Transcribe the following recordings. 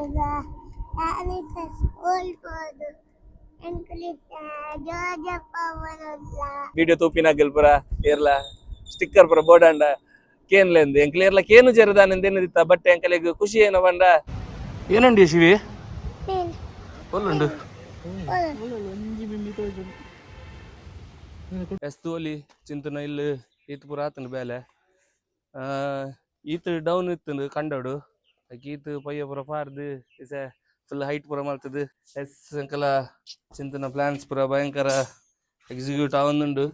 Martega, Alice Oldford, English, Georgia Pavarola. Video ತೂಪಿನ ಗೆಲ್ಪುರ ಏರ್ಲ ಸ್ಟಿಕ್ಕರ್ ಪುರ ಬೋಡಾಂಡ ಕೇನ್ಲೆಂದು ಎಂಕ್ಲೆ ಏರ್ಲ ಕೇನು ಜರದಾನೆಂದೇನು ದಿತ್ತ ಬಟ್ಟೆ ಎಂಕಲೆಗ್ ಖುಷಿ ಏನೋ ಬಂಡ ಏನಂಡಿ ಶಿವಿ ಒಲ್ಲುಂಡು ಎಸ್ತು ಒಲಿ ಚಿಂತನ ಇಲ್ಲಿ ಈತ್ ಪುರ ಆತನ ಬೇಲೆ ಈತ್ ಡೌನ್ ಇತ್ತಂದು ಕಂಡೋಡು ಈತ್ ಪಯ್ಯ ಪುರ ಪಾರ್ದು ಇಸ ಫುಲ್ ಹೈಟ್ ಪುರ ಮಾಡ್ತದೆ ಎಸ್ ಅಂಕಲ ಚಿಂತನ ಪ್ಲಾನ್ಸ್ ಪುರ ಭಯಂಕರ ಎಕ್ಸಿಕ್ಯೂಟ್ ಆವೊಂದುಂಡು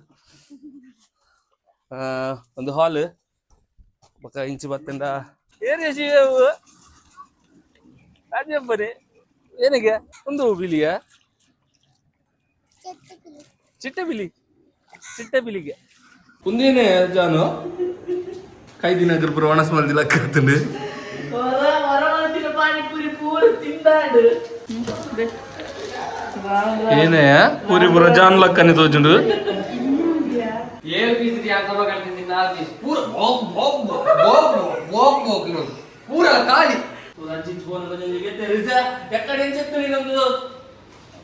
ಒಂದು ಹಾಲ್ ಬೊಕ ಇಂಚಿ ಬತ್ತಂಡ ಏರಿಯ ಶಿವು ರಾಜಪ್ಪನೇ ಏನಿಗೆ ಒಂದು ಬಿಲಿಯ ಚಿಟ್ಟೆ ಬಿಲಿಗೆ ಕುಂದೇನೆ ಜಾನು ಕೈದಿನ ಗರ್ಭರ ಒಣಸ್ ಮಂದಿ ಲಕ್ಕ ಆತಂಡು ಏನೇ ಪೂರಿ ಪುರ ಜಾನ್ ಲಕ್ಕನೆ ತೋಜುಂಡು पूरा काली ఎక్కడ ఏం చెప్తుంది నమ్దు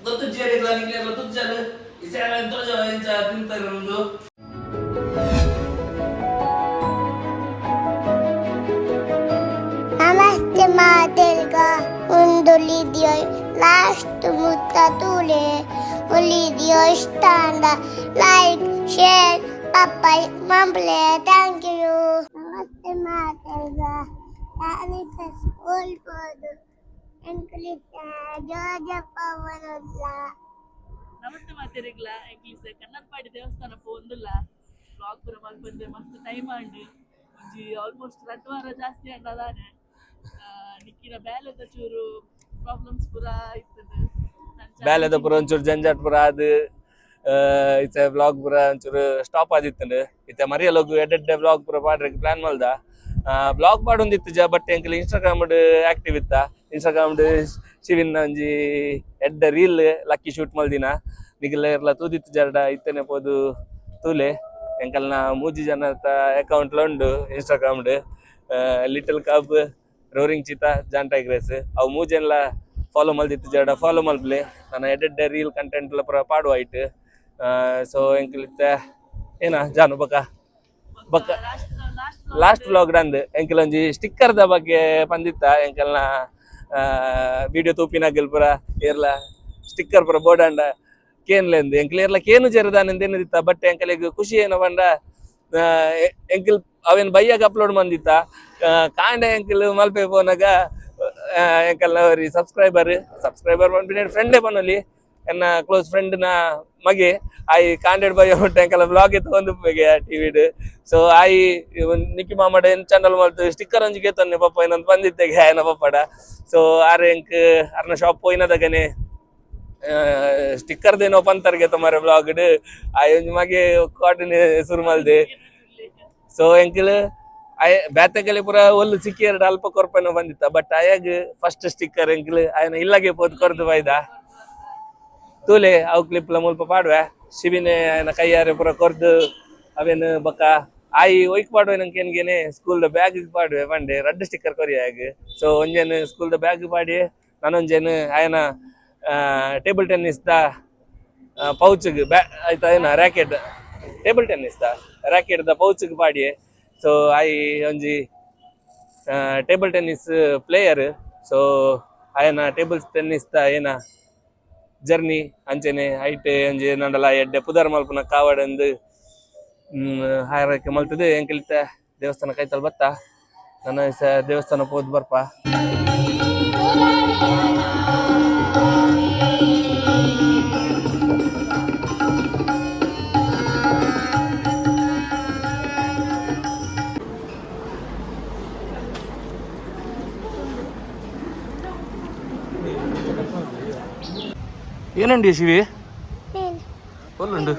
దొత్తు చేరేట్లా నీకు తుచ్చారు ఇసాల ఎంతో తింటారు నమ్దు Namaste Materga, un lidio last mutatule, un lidio standa, like, share, papa, mumble, thank you. Namaste Materga, Alice Oldford, English, Georgia Pavarola. ನಮಸ್ತೆ ಮಾತೆರೆಗ್ಲ ಎಂಕ್ಲಿಸ್ ಕನ್ನಡಪಾಡಿ ದೇವಸ್ಥಾನ ಪೋಂದುಲ್ಲ ಬ್ಲಾಗ್ ಪುರ ಮಲ್ಪಂದೆ ಮಸ್ತ್ ಟೈಮ್ ಆಂಡ್ ಒಂಜಿ ಆಲ್ಮೋಸ್ಟ್ 2 ವಾರ ಜಾಸ್ತಿ ಆಂಡದಾನೆ ನಿಕ್ಕಿನ ಬ್ಯಾಲೆದ ಚೂರು ಪ್ರಾಬ್ಲಮ್ಸ್ ಪುರ ಇತ್ತದು ಬ್ಯಾಲೆದ ಪುರ ಒಂಚೂರು ಜಂಜಾಟ್ ಪುರ ಅದು ಇತ್ತೆ ವ್ಲಾಗ್ ಪುರ ಒಂಚೂರು ಸ್ಟಾಪ್ ಆದಿತ್ತಂಡು ಇತ್ತೆ ಮರಿಯಲೋಗು ಎಡ್ಡೆ ವ್ಲಾಗ್ ಪುರ ಪಾಡ್ರೆ ಪ್ಲಾನ್ ಮಲ್ದ ಬ್ಲಾಗ್ ಪಾಡೊಂದಿತ್ತು ಬಟ್ ಎಂಕಲ್ ಇನ್ಸ್ಟಾಗ್ರಾಮ್ ಆಕ್ಟಿವ್ ಇತ್ತ ಇನ್ಸ್ಟಾಗ್ರಾಮ್ ಶಿವಿನ ಒಂಜಿ ಎಡ್ಡ ರೀಲ್ ಲಕ್ಕಿ ಶೂಟ್ ಮಲ್ದಿನ ನಿಗಲ ಇರ್ಲ ತೂದಿತ್ತು ಜರ್ಡ ಇತ್ತನೆ ಪೋದು ತೂಲೆ ಎಂಕಲ್ನ 3 ಜನತ ಅಕೌಂಟ್ಲ ಉಂಡು ಇನ್ಸ್ಟಾಗ್ರಾಮ್ ಲಿಟಲ್ ಕಬ್ ರೋರಿಂಗ್ ಚೀತಾ ಜಾನ್ ಟೈಗ್ರೆಸ್ ಅವು 3 ಜನಲ ಫಾಲೋ ಮಲ್ದಿತ್ತು ಜರ್ಡ ಫಾಲೋ ಮಲ್ಪ್ಲೆ ನನ್ನ ಎಡ್ಡೆ ರೀಲ್ ಕಂಟೆಂಟ್ ಪುರ ಪಾಡುವ ಐಟ್ ಸೊ ಎಂಕಲಿತ್ತ ಏನ ಜಾನು ಬಕ್ಕ ಲಾಸ್ಟ್ ವ್ಲಾಗ್ ಡಂದು ಎಂಕಲ್ ಒಂಜಿ ಸ್ಟಿಕ್ಕರ್ದ ಬಗ್ಗೆ ಪಂದಿತ್ತ ಎಂಕಲ್ನ ವಿಡಿಯೋ ತೂಪಿನ ಗೆಲ್ಪುರ ಏರ್ಲ ಸ್ಟಿಕ್ಕರ್ ಪುರ ಬೋಡಾಂಡ ಕೇನ್ಲೆಂದು ಎಂಕಲ್ ಏರ್ಲ ಕೇನು ಜರದಾನೆಂದೇನು ದಿತ್ತ ಬಟ್ಟೆ ಎಂಕಲೆಗ್ ಖುಷಿ ಏನೋ ಬಂಡ ಎಂಕಲ್ ಅವೇನು ಬೈಯಾಗ ಅಪ್ಲೋಡ್ ಮಂದಿತ್ತ ಕಾಂಡ ಎಂಕಲ್ ಮಲ್ಪೆ ಪೋನಾಗ ಎಂಕಲ್ನ ಅವ್ರಿ ಸಬ್ಸ್ಕ್ರೈಬರ್ ಬಂದ್ಬಿಟ್ಟು ಫ್ರೆಂಡೇ ಬನ್ನೋಲಿ ಎನ್ನ ಕ್ಲೋಸ್ ಫ್ರೆಂಡ್ ನ ಮಗೆ ಆಯಿ ಕಾಂಡೆಡ್ ಬೈ ಎಂಕಲ್ಲ ಬ್ಲಾಗ್ ಎತ್ಕೊಂಡು ಟಿವಿಡ್ ಸೊ ಆಯಿ ನಿಕ್ಕಿ ಮಾಮಡ ಏನ್ ಚಾನಲ್ ಮಾಡ್ತು ಸ್ಟಿಕ್ಕರ್ ಒಂಜಿಗೆ ತೊನ್ನೆ ಪಪ್ಪ ಏನಂತ ಬಂದಿತ್ತೆಗೆ ಆಯನ ಪಪ್ಪಡ ಸೊ ಆರ್ ಎಂಕ್ ಅರ್ನ ಶಾಪ್ ಹೋಯ್ನದಾಗನೆ ಸ್ಟಿಕ್ಕರ್ದೇನೋ ಪಂತರ್ಗೆ ತೊಮಾರೆ ಬ್ಲಾಗ್ಡ್ ಆಯ್ ಒಂಜಿ ಮಗೆ ಕಾಟನೆ ಶುರು ಮಲ್ದೆ ಸೊ ಎಂಕಲ್ ಬ್ಯಾತೆಗಲಿ ಪುರ ಒಲ್ಲು ಸಿಕ್ಕಿ ಎರಡು ಅಲ್ಪ ಕೊರ್ಪೆನೋ ಬಂದಿತ್ತ ಬಟ್ ಆಯಾಗ ಫಸ್ಟ್ ಸ್ಟಿಕ್ಕರ್ ಎಂಕಲ್ ಆಯನ ಇಲ್ಲಗೆ ಪೋದ್ ಕೊರ್ದು ಬೈದ ತೂಲೆ ಅವು ಕ್ಲಿಪ್ಲ ಮುಲ್ಪ ಪಾಡುವೆ ಶಿವಿನೇ ಆಯನ ಕೈಯಾರೆ ಪುರ ಕೊರ್ದು ಅವೇನು ಬಕ್ಕ ಆಯಿ ಒಯ್ಕ್ ಪಾಡುವೆ ನಂಗೆ ಏನ್ಗೇನೆ ಸ್ಕೂಲ್ದ ಬ್ಯಾಗ್ ಪಾಡುವೆ ಬಂಡೆ ರಡ್ಡು ಸ್ಟಿಕ್ಕರ್ ಕೊರಿಯಾಗ ಸೊ ಒಂಜೇನು ಸ್ಕೂಲ್ದ ಬ್ಯಾಗ್ ಪಾಡಿ ನಾನೊಂಜೇನು ಆಯನ ಟೇಬಲ್ ಟೆನ್ನಿಸ್ದ ಪೌಚ್ಗೆ ಆಯ್ತಾ ಏನ ರ್ಯಾಕೆಟ್ ಟೇಬಲ್ ಟೆನ್ನಿಸ್ದ ರ್ಯಾಕೆಟ್ದ ಪೌಚ್ಗೆ ಪಾಡಿ ಸೊ ಆಯಿ ಒಂಜಿ ಟೇಬಲ್ ಟೆನ್ನಿಸ್ ಪ್ಲೇಯರ್ ಸೊ ಆಯನ ಟೇಬಲ್ ಟೆನ್ನಿಸ್ದ ಏನ ಜರ್ನಿ ಅಂಚೆನೆ ಐಟೆ ಒಂಜಿ ನಂಡಲ ಎಡ್ಡೆ ಪುದರ್ ಮಲ್ಪುನ ಕಾವಡಂದು ಹಾರಕ್ಕೆ ಮಲ್ತದೆ ಎಂಕಲಿತ ದೇವಸ್ಥಾನ ಕೈತಲ್ ಬತ್ತ ನನ್ನ ದೇವಸ್ಥಾನ ಪೋದ್ ಬರ್ಪ ಏನಂಡಿ ಶಿವಿ ಒಲ್ಲುಂಡು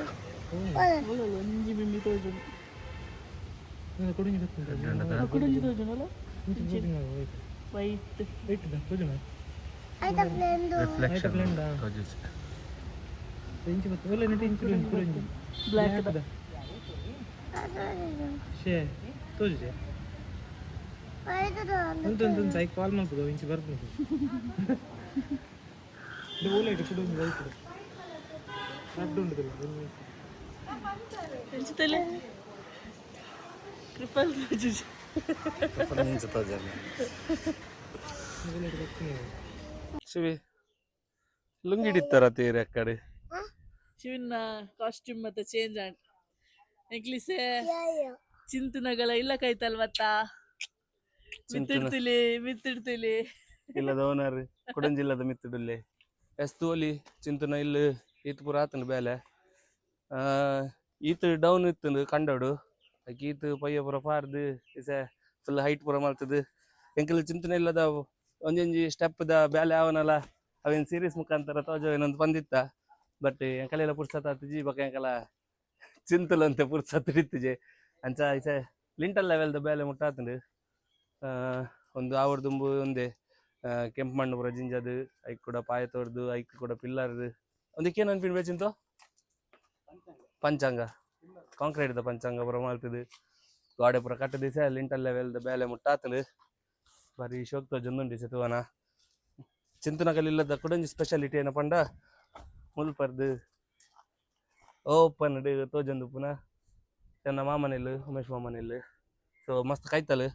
ಒಂದು ಬೈಕ್ ಕಾಲ್ ಮಾಡ್ಬೋದು ಇಂಚು ಬರ್ಬೋದು ಓಲೈಟ್ ಕೂಡ ಒಂದು ಬೈಕ್ ಅಡ್ಡು ಉಂಟಲ್ಲ ಎಂಚಿತಲೆ ಟ್ರಿಪಲ್ ಶಿವಿ ಲುಂಗಿ ಹಿಡಿತಾರ ತೀರಿ ಅಕ್ಕಡೆ ಶಿವನ ಕಾಸ್ಟ್ಯೂಮ್ ಮತ್ತೆ ಚೇಂಜ್ ಆಂಡ್ ನೆಕ್ಲಿಸೆ ಚಿಂತನಗಳ ಇಲ್ಲ ಕೈತಲ್ವತ್ತ ಮಿತ್ತಿಡ್ತಿಲಿ ಇಲ್ಲದ ಓನರ್ ಕೊಡಂಜಿಲ್ಲದ ಮಿತ್ತುಡುಲ್ಲೆ ಎಸ್ತೋಲಿ ಚಿಂತನ ಇಲ್ಲಿ ಈತ್ ಪೂರ ಆತನ ಬೇಲೆ ಈತ್ ಡೌನ್ ಇತ್ತಂದು ಕಂಡೋಡು ಈತ್ ಪಯ್ಯ ಪೂರ ಪಾರ್ದು ಇಸ ಫುಲ್ ಹೈಟ್ ಪೂರ ಮಾಡ್ತದ ಎಂಕಲ್ ಚಿಂತನೆ ಇಲ್ಲದ ಒಂಜೊಂಜಿ ಸ್ಟೆಪ್ ದ ಬ್ಯಾಲೆ ಅವನಲ್ಲ ಅವೇನು ಸೀರೀಸ್ ಮುಖಾಂತರ ತೋಜ ಏನೊಂದು ಬಂದಿತ್ತ ಬಟ್ ಎಂಕಲೆಲ್ಲ ಪುರ್ಸತ್ ಆತಿಜಿ ಬಕ ಎಂಕಲ ಚಿಂತಲಂತೆ ಪುರ್ಸತ್ ಹಿಡಿತಿಜೆ ಅಂಚ ಈಸ ಲಿಂಟಲ್ ಲೆವೆಲ್ದ ಬೇಲೆ ಮುಟ್ಟಾತಂಡು ಒಂದು ಆವಡ್ ದುಂಬು ಒಂದೇ ಕೆಂಪು ಮಣ್ಣು ಪೂರ ಜಿಂಜದು ಐಕ್ ಕೂಡ ಪಾಯ ತೋರ್ದು ಐಕ್ ಕೂಡ ಪಿಲ್ಲರ್ದು ಒಂದಕ್ಕೇನು ಅನ್ಪಿಡ್ಬೇಚಿಂತು ಪಂಚಾಂಗ ಕಾಂಕ್ರೀಟ್ದ ಪಂಚಾಂಗ ಪೂರ ಮಾಡ್ತದೆ ಗಾಡೆ ಪೂರ ಕಟ್ಟ ದಿವಸ ಲಿಂಟಲ್ ಲೆವೆಲ್ದ ಬೇಲೆ ಮುಟ್ಟಾತಂಡು ಬಾರಿ ಶೋಕ್ ತೋಜೊಂದುಂಡು ಸೆತುವನ ಚಿಂತನಕಲಿಲ್ಲದ ಕುಡಂಜಿ ಸ್ಪೆಷಾಲಿಟಿ ಏನ ಪಂಡ ಮುಲ್ಪರ್ದು ಓಪನ್ ತೋಜೊಂದು ಪುನಃ ನನ್ನ ಮಾಮನೆಲ್ಲು ಉಮೇಶ್ ಮಾಮನೆಲ್ಲು ಸೊ ಮಸ್ತ್ ಕೈತಲು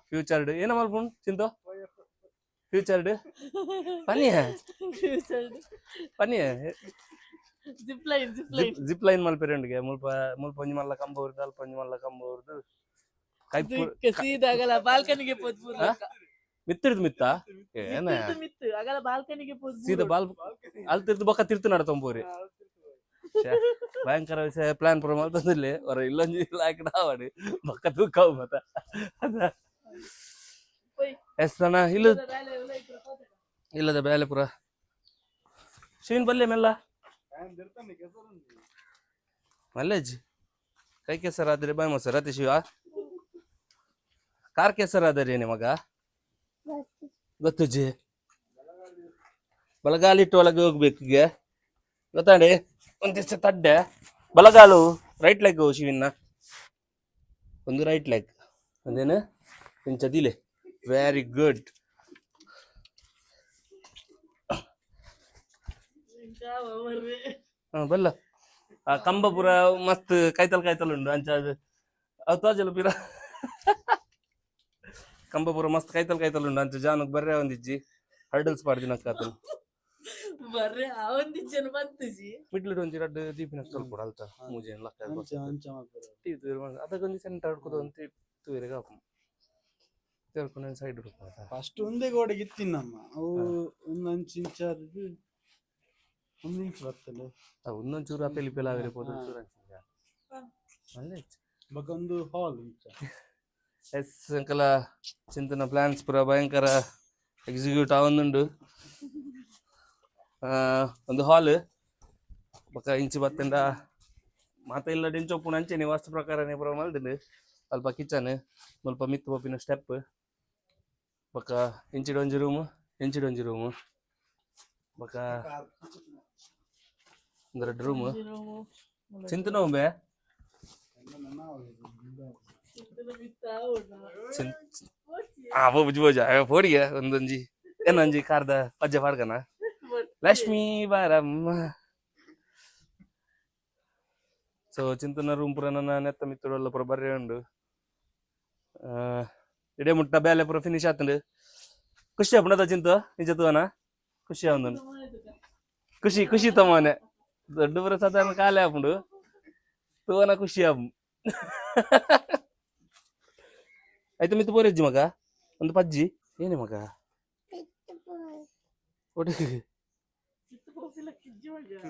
ಫ್ಯೂಚರ್ಡ್ ಏನ ಮಲ್ಪುಂಡು ಚಿಂತು ಫ್ಯೂಚರ್ಡ್ ಪನ್ನಿಯ ಜಿಪ್ ಲೈನ್ ಮಲ್ಪೆರೆಂಡಿಗೆ ಮುಲ್ಪ ಒಂಜಿ ಮಲ್ಲ ಕಂಬ ಉರ್ದು ಅಲ್ಪ ಒಂಜಿ ಮಲ್ಲ ಕಂಬ ಉರ್ದು ಸೀದಾಗಲ ಬಾಲ್ಕನಿಗೆ ಮಿತ್ತಿಡ್ದು ಮಿತ್ತ ಏನ ಅಗಲ ಬಾಲ್ಕನಿಗೆ ಸೀದಾ ಬಾಲ್ ಅಲ್ತಿರ್ದು ಬೊಕ್ಕ ತಿರ್ತು ನಡತಂಬೋರಿ ಭಯಂಕರ ವಿಷಯ ಪ್ಲಾನ್ ಪೂರ ಮಾಡ್ತಂದಿಲ್ಲ ಹೊರ ಇಲ್ಲೊಂಜಿ ಹಾಕಿಡ ಆವಾಡಿ ಬೊಕ್ಕ ತೂಕವು ಮತ್ತ ಎಷ್ಟನ ಇಲ್ಲದ ಬೇಲೆ ಪುರ ಶಿವಿನ್ ಬಲ್ಲೆ ಮೆಲ್ಲ ಮಲ್ಲೇಜ್ ಕೈ ಕೆಸರ ಆದ್ರೆ ಬಾಯ್ ಮೊಸರು ಅತಿ ಶಿವ ಕಾರ್ ಕೆಸರ ಆದ್ರೆ ನಿಮಗ ಗೊತ್ತುಜ್ಜಿ ಬಲಗಾಲಿಟ್ಟು ಒಳಗೆ ಹೋಗ್ಬೇಕೀಗ ಗೊತ್ತಾಡಿ ಒಂದಿವ್ಸ ತಡ್ಡೆ ಬಲಗಾಲು ರೈಟ್ ಲೆಗ್ ಶಿವಿನ ಒಂದು ರೈಟ್ ಲೆಗ್ ಒಂದೇನು ಇಂಚದಿಲೆ ವೆರಿ ಗುಡ್ ಬಲ್ಲ ಆ ಕಂಬ ಪೂರ ಮಸ್ತ್ ಕೈತಲ್ ಉಂಡು ಅಂಚ ಅದು ತೋಜಲು ಪೀರ ಕಂಬ ಪೂರ ಮಸ್ತ್ ಕೈತಲ್ ಉಂಡು ಅಂಚ ಜಾನಕ್ ಬರ್ರೆ ಒಂದಿಜ್ಜಿ ಹರ್ಡಲ್ಸ್ ಪಾಡ್ದಿನ ಕಾತು ಬರ್ರೆ ಅವೊಂದಿಜ್ಜನ ಬಂತುಜಿ ಮಿಡ್ಲ್ ಒಂಜಿ ರಡ್ಡು ದೀಪಿನ ಸ್ವಲ್ಪ ಅಲ್ತ ಮೂಜೆ ಲಕ್ಕ ಅದಕ್ಕೊಂದು ಸೆಂಟರ್ ಹಿಡ್ಕೋದು ಅಂತ ತೂರಿಗೆ ಹಾಕು ತೇರ್ಕೊಂಡು ಸೈಡ್ ಹಿಡ್ಕೋದು ಫಸ್ಟ್ ಒಂದೇ ಗೋಡೆಗೆ ಇತ್ತಿನಮ್ಮ ಅವು ಒಂದು ಅಂಚು ಇಂಚಾರ್ದು ಒಂದು ಇಂಚ್ ಬರ್ತಲ್ಲ ಒಂದೊಂಚೂರು ಅಪೆಲಿ ಪೆಲ ಆಗಿರ್ಬೋದು ಬಕ ಒಂದು ಹಾಲ್ ಎಸ್ ಅಂಕಲ ಚಿಂತನ ಪ್ಲಾನ್ಸ್ ಪೂರ ಭಯಂಕರ ಎಕ್ಸಿಕ್ಯೂಟ್ ಆವೊಂದುಂಡು ಒಂದು ಹಾಲ್ ಬೊಕ ಇಂಚಿ ಬತ್ತಂಡ ಮಾತ ಇಲ್ಲ ಡಿಂಚೊಪ್ಪುನ ಅಂಚೆನೆ ವಾಸ್ತು ಪ್ರಕಾರನೇ ಪೂರ ಮಲ್ದುಂಡು ಅಲ್ಪ ಕಿಚನ್ ಮುಲ್ಪ ಮಿತ್ತು ಪೋಪಿನ ಸ್ಟೆಪ್ ಬೊಕ ಇಂಚಿಡೊಂಜಿ ರೂಮ್ ಬೊಕ ಒಂದು 2 ರೂಮ್ ಚಿಂತನ ಒಮ್ಮೆ ಬೋಜ ಪೋಡಿಗೆ ಒಂದೊಂಜಿ ಏನೊಂಜಿ ಕಾರ್ದ ಪಜ್ಜೆ ಪಾಡ್ಕನ ಲಕ್ಷ್ಮೀ ಬಾರಮ್ಮ ಸೊ ಚಿಂತನ ರೂಮ್ ಪೂರ ನನ್ನ ನೆತ್ತ ಮಿತ್ತುಡೆಲ್ಲ ಪೂರ ಬರ್ರೆ ಉಂಡು ಇಡೇ ಮುಟ್ಟ ಬೇಲೆ ಪೂರ ಫಿನಿಶ್ ಆತಂಡು ಖುಷಿ ಆಪುಂಡದ ಚಿಂತು ನಿಜ ತೂವನ ಖುಷಿ ಆವೊಂದು ಖುಷಿ ತಮ್ಮನೆ ದೊಡ್ಡ ಪೂರ ಸಾಧಾರಣ ಕಾಲೇ ಆಪುಂಡು ತೂವನ ಖುಷಿ ಆಪು ಆಯ್ತು ಮಿತ್ತು ಪೋರೆಜ್ಜಿ ಮಗ ಒಂದು ಪಜ್ಜಿ ಏನೇ ಮಗ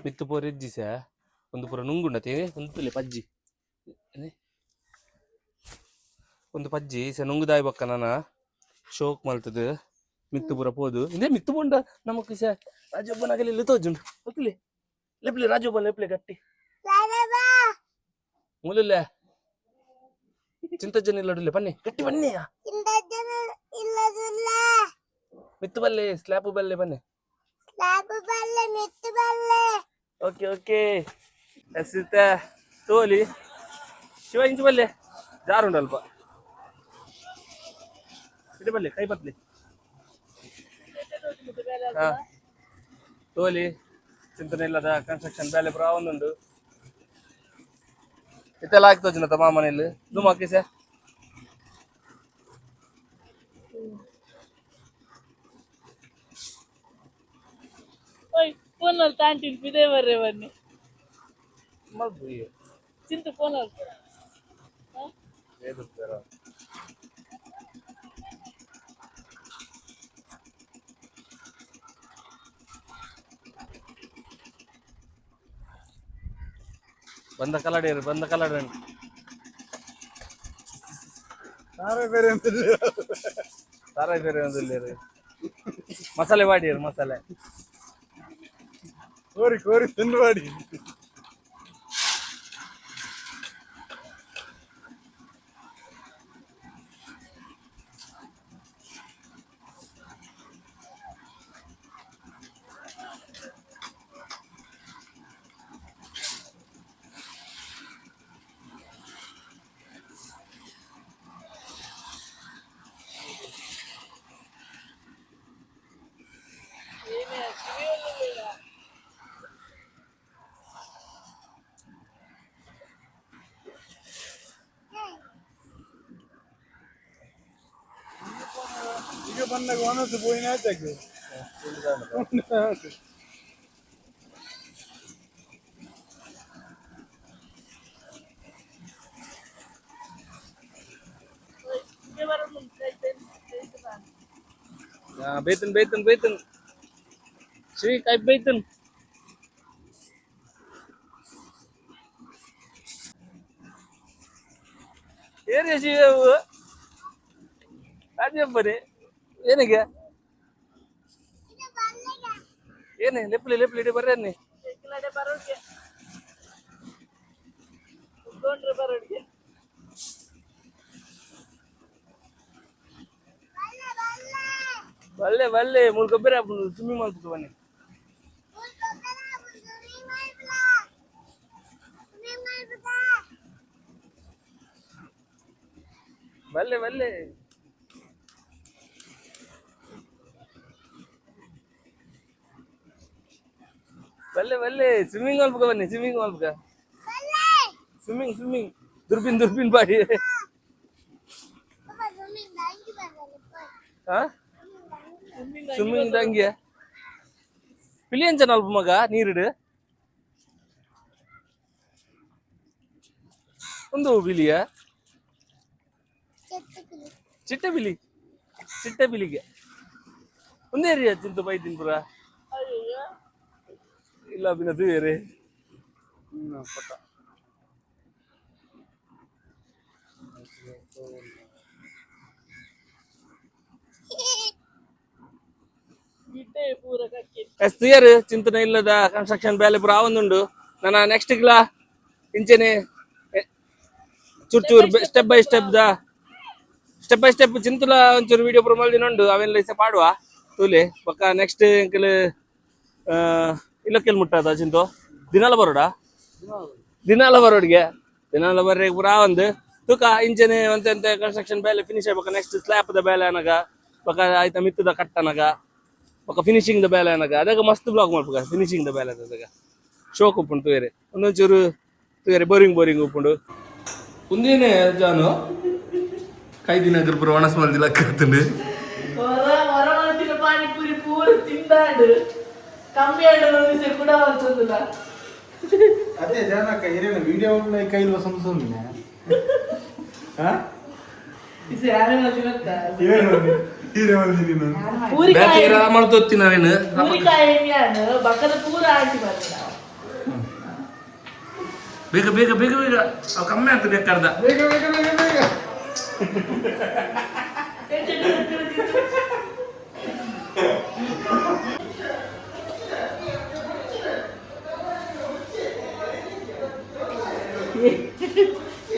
ಮಿತ್ತು ಪೋರೆಜ್ಜಿ ಸಾ ಒಂದು ಪೂರ ನುಂಗುಂಡತೆ ಒಂದು ತುಲೆ ಪಜ್ಜಿ ಒಂದು ಪಜ್ಜಿ ಸ ನುಂಗುದಾಯ್ ಬಕ್ಕ ನಾನ ಶೋಕ್ ಮಲ್ತದ ಮಿತ್ತು ಪೂರ ಪೋದು ಇಂದೇ ಮಿತ್ತು ಪೋಂಡ ನಮಕ್ ಸ ರಾಜೊಬ್ಬನಾಗಲಿ ಇಲ್ಲಿ ತೋಜುಂಡು ಓಕೆ ಲೆಪ್ಲೆ ರಾಜೊಬ್ಬನ ಲೆಪ್ಲೆ ಗಟ್ಟಿ ಮೂಲಲೆ ಚಿಂತಜನ ಇಲ್ಲ ಬನ್ನಿ ಗಟ್ಟಿ ಬನ್ನಿ ಮಿತ್ತು ಬಲ್ಲೆ ಸ್ಲ್ಯಾಬ್ ಬಲ್ಲೆ ಬನ್ನಿ ಓಕೆ ಎಸಿತ ತೋಲಿ ಶಿವ ಇಂಚು ಬಲ್ಲೆ ಜಾರುಂಡು ಅಲ್ಪ इटे बल्ले कई पतले हाँ तोली चिंतने इಲ್ಲದ ಕನ್ಸ್ಟ್ರಕ್ಷನ್ ಬೇಲೆ ಪುರ ಒಂದುಂಡು ಇತ್ತೆಲ್ಲ ಆಗ್ತೋಜಿನ ತಮ್ಮ ಮನೆಯಲ್ಲಿ ದುಮ್ ಹಾಕಿಸೆ ಓಯ್ ಫೋನ್ ಅಲ್ಲಿ ತಾಂಟಿ ಬಿದೆ ಬರ್ರೆ ಬನ್ನಿ ಮಲ್ಪು ಚಿಂತು ಫೋನ್ ಅಲ್ಲಿ ಏದು ಬೇಡ ಬಂದ ಕಲಾಡಿ ಸಾರೇ ಬೇರೆ ಒಂದಿಲ್ಲ ರೀ ಮಸಾಲೆ ಮಾಡಿ ಮಸಾಲೆ ಕೋರಿ ತಿಂದು ಮಾಡಿ ಈಗ ಬಂದಾಗ ಒಣಸು ಪೋಯಿನ ಆಯ್ತಾಗ Baitin. Sri, kayak baitin. Ini sih, aja apa deh? Ini gak? Ini, lepli di barat nih. ಕಿಲಾಡೆ ಬರೋಡ್ಗೆ ಗೊಂಡ್ರೆ ಬರೋಡ್ಗೆ ಬಲ್ಲೆ ಮುಳ್ಕ ಬೇರೆ ಸ್ವಿಮ್ಮಿಂಗ್ ಮಾಡ್ಬಿಟ್ಟು ಬನ್ನಿ ಬಲ್ಲೆ ಸ್ವಿಮ್ಮಿಂಗ್ ಮಾಡ್ಬೇಕ ಬನ್ನಿ ಸ್ವಿಮ್ಮಿಂಗ್ ದುರ್ಬಿನ್ ಬಾಡಿ ಹಾ ಸ್ವಿಮ್ಮಿಂಗ್ ದಂಗೆ ಪಿಲಿಯನ್ ಜನ ಅಲ್ಪ ಮಗ ನೀರಿಡು ಒಂದು ಬಿಲಿಯ ಚಿಟ್ಟೆ ಬಿಲಿಗೆ ಒಂದೇ ಏರಿಯಾ ಚಿಂತು ಬೈದಿನ್ ಪುರ ಇಲ್ಲ ಬಿನದು ಬೇರೆ ಪಟ್ಟ ಎಸ್ತಿಯರ್ ಚಿಂತನೆ ಇಲ್ಲದ ಕನ್ಸ್ಟ್ರಕ್ಷನ್ ಬೇಲೆ ಪುರ ಒಂದುಂಡು ನನ್ನ ನೆಕ್ಸ್ಟ್ ಗಿಲ ಇಂಚೆನೆ ಚೂರ್ ಸ್ಟೆಪ್ ಬೈ ಸ್ಟೆಪ್ ಚಿಂತಲ ಒಂಚೂರು ವಿಡಿಯೋ ಪುರ ಮಲ್ದಿನುಂಡು ಅವೆಲ್ಲ ಇಸ ಪಾಡುವ ತೂಲೆ ಪಕ್ಕ ನೆಕ್ಸ್ಟ್ ಎಂಕಲ್ ಇಲ್ಲಕ್ಕೆಲ್ ಮುಟ್ಟದ ಚಿಂತು ದಿನಾಲ ಬರೋಡ್ಗೆ ದಿನಾಲ ಬರ್ರೆ ಪುರ ಒಂದು ತೂಕ ಇಂಚೆನೆ ಒಂತೆಂತ ಕನ್ಸ್ಟ್ರಕ್ಷನ್ ಬೇಲೆ ಫಿನಿಶ್ ಆಗ್ಬೇಕ ನೆಕ್ಸ್ಟ್ ಸ್ಲ್ಯಾಪ್ ದ ಬೇಲೆ ಅನಗ ಪಕ್ಕ ಆಯ್ತಾ ಮಿತ್ತದ ಕಟ್ಟನಗ ఒక ఫినిషింగ్ ద ಬೇಲೆ అనగా ಅದಾಗ ಮಸ್ತ್ ಬ್ಲಾಗ್ ಮಾಡ್ಬೇಕ ಫಿನಿಶಿಂಗ್ ದ ಬೇಲೆ ಅದಾಗ ಶೋಕ್ ಉಪ್ಪುಂಡು ತೂಯರೆ ಒಂದೊಂಚೂರು ತೂಯರೆ ಬೋರಿಂಗ್ ಉಪ್ಪುಂಡು ಒಂದೇನೆ ಜಾನು ಕೈದಿನ ಪುರ ಒಣಸ್ ಮಲ್ದಿ ಲಕ್ಕ ಇರ್ತಂಡು ಹೊರ ಮಲ್ತಿನ ಪಾನಿಪುರಿ ಪೂರ ತಿಂದಾಡು ಕಮ್ಮಿ ಆಡೋದು ಕೂಡ ಬರ್ತದಲ್ಲ ಅದೇ ಜನಕ ಏನೇನು ವಿಡಿಯೋ ಕೈಲಿ ಸಂಸೋಮಿನ ಇಸೆ ಯಾರೇ ಮಲ್ತಿನತ್ತ ಮಾಡ್ತೋತಿ ನಾವೇನು ಪೂರಿಕಾಯಿ ಹೆಂಗ್ಯಾನು ಬಕ್ಕದ ಪೂರ ಆಂಟಿ ಬಂದ ಬೇಗ ಅವ್ ಕಮ್ಮಿ ಆಗ್ತದೆ ಬೇಕಾರ್ದ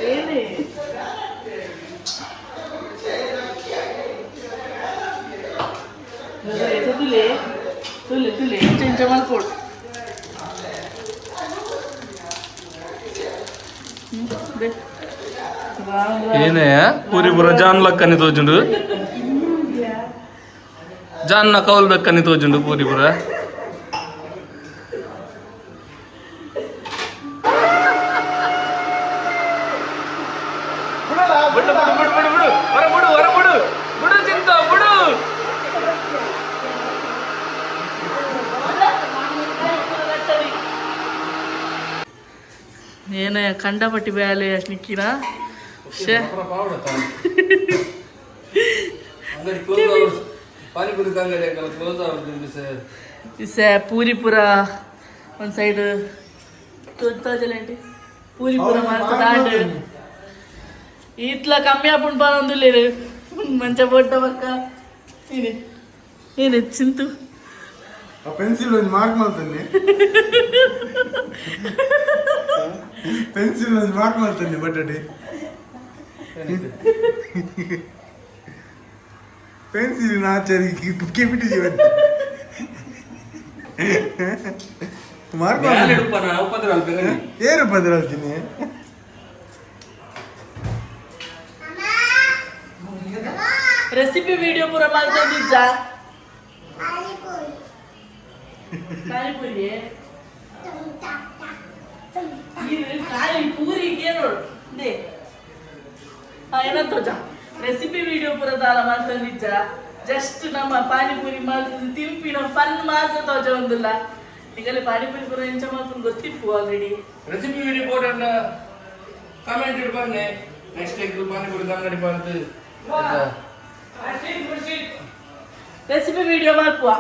ಏನೇ ತುಲೆ ಇಂಚ ಮಲ್ಕೊಡು ಏನೇ ಪೂರಿ ಪುರ ಜಾನ್ ಲಕ್ಕನೆ ತೋಜುಂಡು ಜಾನ್ನ ಕೌಲ್ ಬೆಕ್ಕನಿ ತೋಜುಂಡು ಪೂರಿ ಪುರ ಬಿಡು ಬಿಡು ಬಿಡು ಬಿಡು ಬಿಡು ಹೊರ ಬಿಡು ಹೊರ ಬಿಡು ಬಿಡು ಚಿಂತ ಬಿಡು ಏನೇ ಕಂಡಪಟ್ಟಿ ಬೇಲೆ ನಿಕ್ಕಿನ ಶೇ ಪಾನಿಪುರಿ ಅಂಗಡಿ ಕ್ಲೋಸ್ ಆಗುದು ಪೂರಿಪುರ ಒಂದು ಸೈಡ್ ತೋಜಲೇಂಟಿ ಪೂರಿಪುರ ಮಾಡ್ತದಾಂಡ್ ಇತ್ಲ ಕಮ್ಮಿ ಆಪುಂಡು ಬಾನೊಂದುಲ್ಲೇರು ಮಂಚ ಬೊಡ್ಡ ಬಕ್ಕ ಏನೇ ಏನೇ ಚಿಂತು ಪೆನ್ಸಿಲ್ ಒಂದು ಮಾರ್ಕ್ ಮಾಡ್ತಾನೆ ಪೆನ್ಸಿಲ್ ಒಂದು ಮಾರ್ಕ್ ಮಾಡ್ತಾನೆ ಬಟಾಟೆ ಪೆನ್ಸಿಲ್ ಆಚಾರಿ ಕಿಬಿಟ್ಟಿದ್ದೀವಿ ಮಾರ್ಕ್ ಏನು ಪದ್ರ ಹೇಳ್ತೀನಿ ರೆಸಿಪಿ ವಿಡಿಯೋ ಪೂರ ಮಾಡ್ತಾ ನಿಜ ಪಾನಿಪುರಿ ಕಾಯಿ ಪೂರಿಗೆ ನೋಡು ದೇ ಏನಂತ ರೆಸಿಪಿ ವಿಡಿಯೋ ಪೂರ ದಾಲ ಮಾಡ್ತಾ ನಿಜ ಜಸ್ಟ್ ನಮ್ಮ ಪಾನಿಪುರಿ ಮಾಡ್ತದೆ ತಿಂಪಿನ ಫನ್ ಮಾತ್ರ ತೋಜ ಒಂದಿಲ್ಲ ಈಗಲೇ ಪಾನಿಪುರಿ ಪೂರ ಎಂಚ ಮಾಡ್ಕೊಂಡು ಗೊತ್ತಿಪ್ಪು already recipe video board comment ಇಟ್ಟು ಬನ್ನಿ ನೆಕ್ಸ್ಟ್ ವೀಕ್ ಪಾನಿಪುರಿ ಅಂಗಡಿ ಬಂದು ರೆಸಿಪಿ ವಿಡಿಯೋ ಮಾಡ್ಪುವ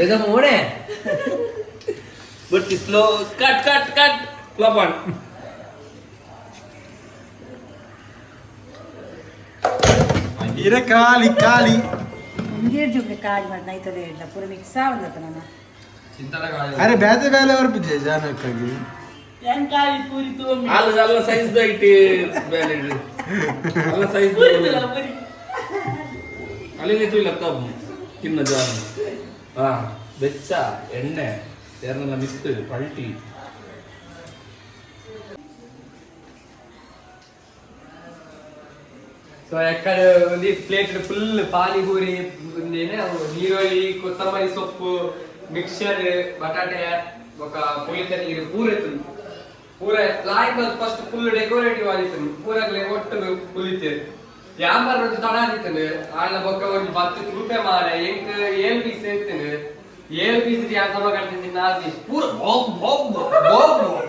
ఏదో మోనే but slow cut cut cut flop on ಇರೆ ಖಾಲಿ ಖಾಲಿ ಇಂಗೇರ್ ಜುಬ್ನೆ ಕಾಳಿ ಮಾಡಿ ನೈತದೆ ಇಲ್ಲ ಪೂರ ಮಿಕ್ಸ್ ಆವಂದತ ನಾನು ಅರೆ ಬೇತೆ ಬೇಲೆ ಬರ್ಬಿದ್ದೆ ಜಾನಕ್ಕಾಗಿ ಹೆಂಗ್ ಕಾಯಿ ಪೂರಿ ತಗೊಂಡು ಅಲ್ಲ ಸೈಜ್ ಇಟ್ಟು ಬೇರೆ ಅಲ್ಲ ಸೈಜ್ ಪೂರಿದಿಲ್ಲ ಪೂರಿ ಅಲ್ಲಿ ಇಲ್ಲ ಕಬ್ಬು ತಿನ್ನ ಜಾನ ಹಾ ಬೆಚ್ಚ ಎಣ್ಣೆ ಎರಡನ್ನ ಮಿಕ್ಸ್ ಪಲ್ಟಿ సో ఎక్కడ ఉంది plate full panipuri నీరోలి Kothamalli సొప్పు mixture బటాటే ఒక పులిత నీరు ಪೂರೈతుంది ಪೂರ ಲಾಯ್ಕ್ ಫಸ್ಟ್ ಫುಲ್ ಡೆಕೋರೇಟಿವ್ ಆಗಿತ್ತು ಪೂರಗ್ಲೆ ಒಟ್ಟು ಪುಲಿತೇರು ಯಾಮರ್ ಒಂದು ತಡ ಆಗಿತ್ತು ಆಳ ಬೊಕ್ಕ ಒಂದು 10 ರೂಪಾಯಿ ಮಾರ ಎಂಕ್ 7 ಪೀಸ್ ಇರ್ತೇನೆ 7 ಪೀಸ್ ಯಾವ ಸಮ ಕಟ್ತೀನಿ 4 ಪೀಸ್ ಪೂರ ಬೋಕ್ ಬೋಕ್ ಬೋಕ್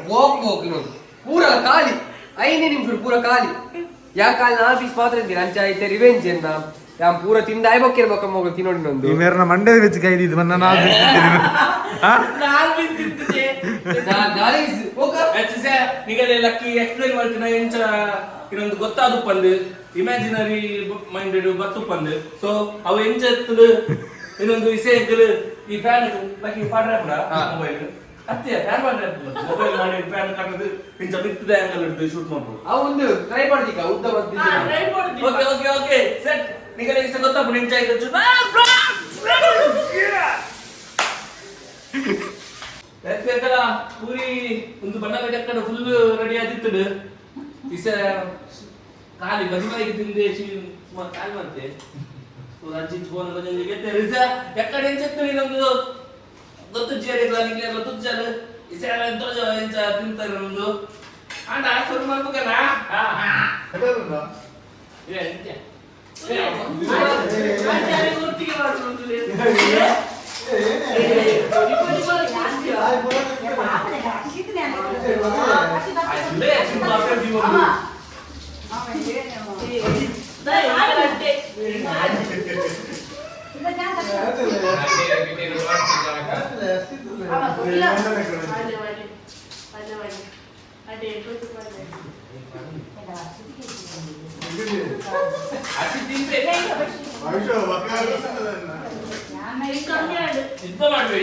ಬೋಕ್ ಬೋಕ್ ಇನ್ನೊಂದು ಪೂರ ಖಾಲಿ 5 ನಿಮಿಷ ಪೂರ ಖಾಲಿ ಯಾಕಾಲ 4 ಪೀಸ್ ಮಾತ್ರ ಇದ್ದೀನಿ ಅಂಚ ಐತೆ ರಿವೆಂಜ್ ಎನ್ನ ಯಾಮ್ ಪೂರ ತಿಂದ ಆಯ್ಬಕ್ಕಿರ್ಬೇಕ ಮಗು ತಿನ್ನೊಂದು ಇವೇರ್ನ ಮಂಡ್ಯದ ವೆಚ್ಚ ಕೈದಿದ್ದು ಮೊನ್ನೆ ನಾಲ್ಕು ಪೀಸ್ ತಿಂತಿದ್ದೆ ನಿಗಲೇ ಲಕ್ಕಿ ಎಕ್ಸ್ಪ್ಲೈನ್ ಮಾಡ್ತೀನಿ ಎಂಚ ಇನ್ನೊಂದು ಗೊತ್ತಾದು ಪಂದು ಇಮ್ಯಾಜಿನರಿ ಮೈಂಡೆಡ್ ಬತ್ತು ಪಂದು ಸೊ ಅವು ಎಂಚ ಇನ್ನೊಂದು ವಿಷಯ ಈ ಫ್ಯಾನ್ ಲಕ್ಕಿ ಪಾಡ್ರೆ ಮೊಬೈಲ್ ಅತ್ತೆ ಫ್ಯಾನ್ ಮಾಡ್ರೆ ಮೊಬೈಲ್ ಮಾಡಿ ಫ್ಯಾನ್ ಕಟ್ಟದು ಇಂಚ ಬಿತ್ತದ ಆಂಗಲ್ ಇಟ್ಟು ಶೂಟ್ ಮಾಡ್ಬೋದು ಅವು ಒಂದು ಟ್ರೈ ಮಾಡ್ದಿಕ್ಕ ಉದ್ದ ಟ್ರೈ ಮಾಡ್ತೀನಿ ಓಕೆ ಓಕೆ ಓಕೆ ಸೆಟ್ ನಿಗಲೇ ಇಷ್ಟ ಗೊತ್ತಾಗ್ಬಿಡು ಎಂಚ ಆಯ್ತು ಪೂರಿ ಒಂದು ಬಣ್ಣ ಕಡೆ ಫುಲ್ ರೆಡಿ ಆಗಿತ್ತು ಇಸ ಖಾಲಿ ಬದಿಮಾಯಿಗೆ ತಿಂದೆ ಸುಮಾರು ಖಾಲಿ ಮಾಡ್ತೆ ಅಜ್ಜಿ ಫೋನ್ ಗೆತ್ತೆ ರಿಸ ಎಕ್ಕಡೆ ಎಂಚೆತ್ತು ನಮ್ದು ಗೊತ್ತು ಜೇರಿಲ್ಲ ನಿಂಗೆ ತುಜ್ಜಲು ಇಸ ಎಂತ ಎಂಚ ತಿಂತಾರೆ ನಮ್ದು ಅಂಡ ಶುರು ಮಾಡ್ಬೇಕಲ್ಲ ಒಟ್ಟಿಗೆ ಮಾಡ್ಕೊಂಡು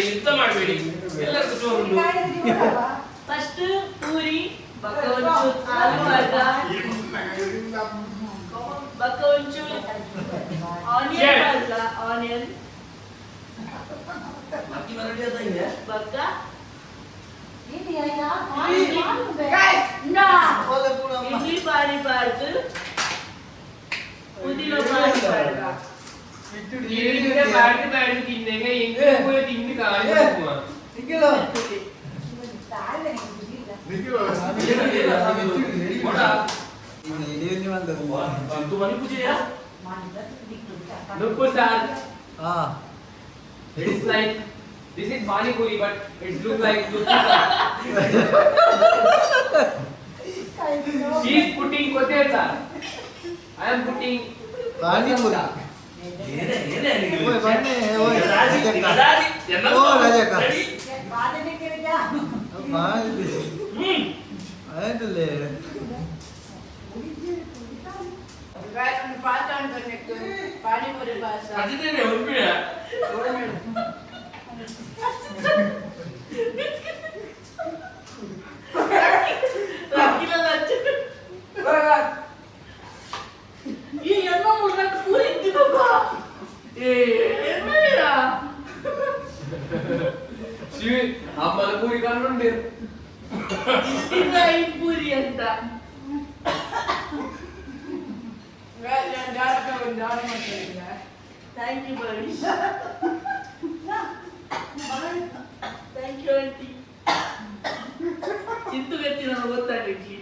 ಯುದ್ಧ ಮಾಡಬೇಡಿ ಎಲ್ಲರಿಗೂ ಫಸ್ಟ್ ಪೂರಿ ಬಕ್ಕ ಒಂಚೂರು ಆಲೂ ವರ್ಗ ಬಕ್ಕ ಒಂಚೂರು ಆನಿಯನ್ ವರ್ಗ ಆನಿಯನ್ ಬಗ್ಗ ಇಡ್ಲಿ ಪಾನಿ ಪಾಡ್ದು ಪುದೀನ ಪಾನಿ ಪಾಡ್ದು പാട്ട് തിന്നെങ്കിൽ എങ്ങനെ പോയി തിന്ന് കാണിക്കുവാ Look sir. It is like this is Pani Puri but it looks like she is putting kotel sir. I am putting Pani Puri. Panipuri ಭಾಷೆ ಅಮ್ಮನ ಪೂರಿ ಕಂಡು ಪೂರಿ ಅಂತ thank you buddy thank you aunty ಚಿತ್ತು ಗಚ್ಚಿ ನನಗೆ ಗೊತ್ತಾಗಲಿಕ್ಕೆ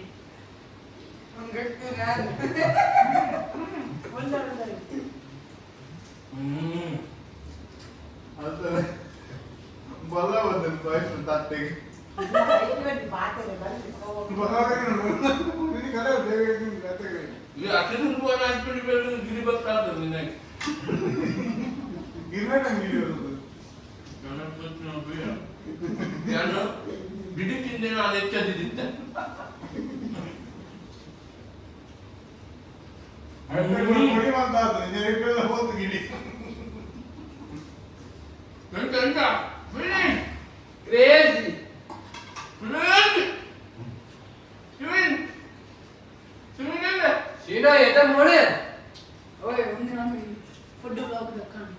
Crazy. Shina, eta mone. ಓಯ್ ಒಂದು ನಾನು ಫುಡ್ ಬ್ಲಾಗ್ ದಕ್ಕಂತ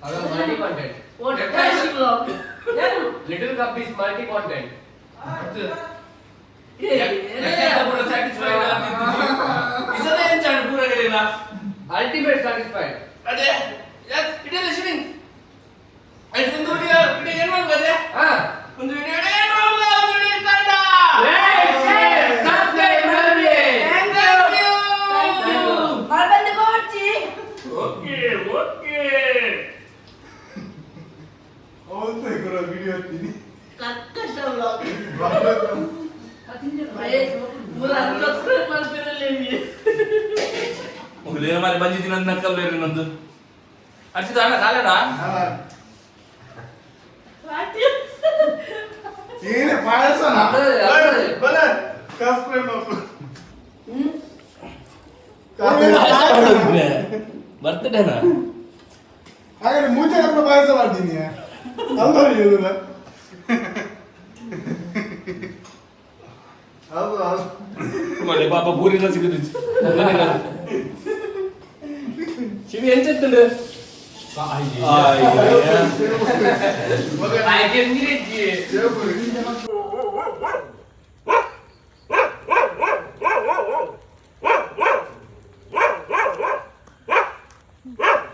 Our multi content. What trash vlog? Little cup is multi content. Ultimate satisfied. ಕರ್ಕಶ vlog. ಪೂರ unsubscribe ಮಾಡ್ತಿರಲ್ಲ ಮುಗಲೇ ಮಾರಿ ಬಂದಿದ್ದೀನಿ ಅಂತ ನಕ್ಕಲ್ಲೇರಿ ನಂದು ಅರ್ಚಿತ ಅಣ್ಣ ಕಾಲಡ ಏನೇ ಪಾಯಸನ ಬಲೆ ಕಸ್ಪ್ರೆ ನೋಕು ಬರ್ತಡೇನಾ ಹಾಗಾದ್ರೆ ಮುಂಚೆ ನಮ್ಮ ಪಾಯಸ ಮಾಡ್ತೀನಿ ಅಲ್ವಾ ಇವ್ರ ಹೌದು ಮಳೆ ಪಾಪ ಪೂರಿನ ಸಿಗುದು ಶಿವಿ ಏನ್ ಚೆತ್ತಂಡು I can get it.